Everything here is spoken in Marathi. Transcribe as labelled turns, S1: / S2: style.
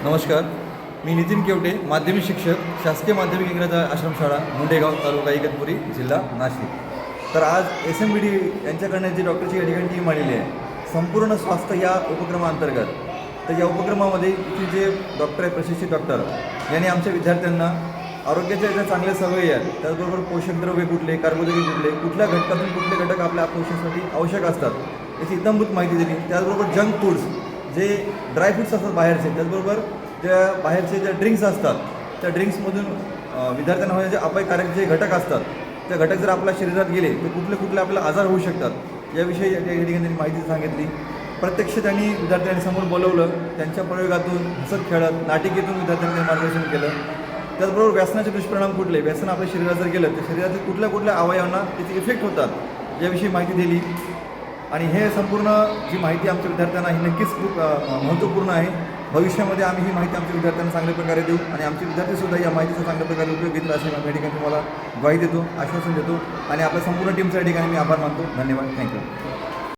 S1: नमस्कार, मी नितीन केवटे, माध्यमिक शिक्षक, शासकीय माध्यमिक इंग्रजी आश्रमशाळा मुंडेगाव, तालुका इगतपुरी, जिल्हा नाशिक। तर आज SMBD यांच्याकडनं जी डॉक्टरची या ठिकाणी टीम आलेली आहे संपूर्ण स्वास्थ्य या उपक्रमाअंतर्गत। तर या उपक्रमामध्ये इथे जे डॉक्टर आहेत, प्रशिक्षित डॉक्टर, यांनी आमच्या विद्यार्थ्यांना आरोग्याच्या ज्या चांगल्या सवयी आहेत, त्याचबरोबर पोषक द्रव्ये कुठले, कार्बोदके कुठले, कुठल्या घटकातून कुठले घटक आपल्या पोषणासाठी आवश्यक असतात याची इत्थंभूत माहिती दिली। त्याचबरोबर जंक फूड्स, जे ड्रायफ्रूट्स असतात बाहेरचे, त्याचबरोबर ज्या बाहेरचे ज्या ड्रिंक्स असतात त्या ड्रिंक्समधून विद्यार्थ्यांना होणारे जे अपायकारक जे घटक असतात, त्या घटक जर आपल्या शरीरात गेले तर कुठले कुठले आपल्याला आजार होऊ शकतात याविषयी या ठिकाणी त्यांनी माहिती सांगितली। प्रत्यक्ष त्यांनी विद्यार्थ्यांनी समोर बोलवलं, त्यांच्या प्रयोगातून हसत खेळत नाटिकेतून विद्यार्थ्यांनी मार्गदर्शन केलं। त्याचबरोबर व्यसनाचे दुष्परिणाम कुठले, व्यसन आपल्या शरीरात जर गेलं तर शरीरातील कुठल्या कुठल्या अवयवांना त्याचे इफेक्ट होतात याविषयी माहिती दिली। आणि हे संपूर्ण जी माहिती आमच्या विद्यार्थ्यांना ही नक्कीच खूप महत्त्वपूर्ण आहे। भविष्यामध्ये आम्ही ही माहिती आमच्या विद्यार्थ्यांना चांगल्या प्रकारे देऊ आणि आमचे विद्यार्थीसुद्धा या माहितीचा चांगल्या प्रकारे उपयोग घेतील असे या ठिकाणी तुम्हाला ग्वाही देतो, आश्वासन देतो आणि आपल्या संपूर्ण टीमच्या ठिकाणी मी आभार मानतो। धन्यवाद, थँक्यू।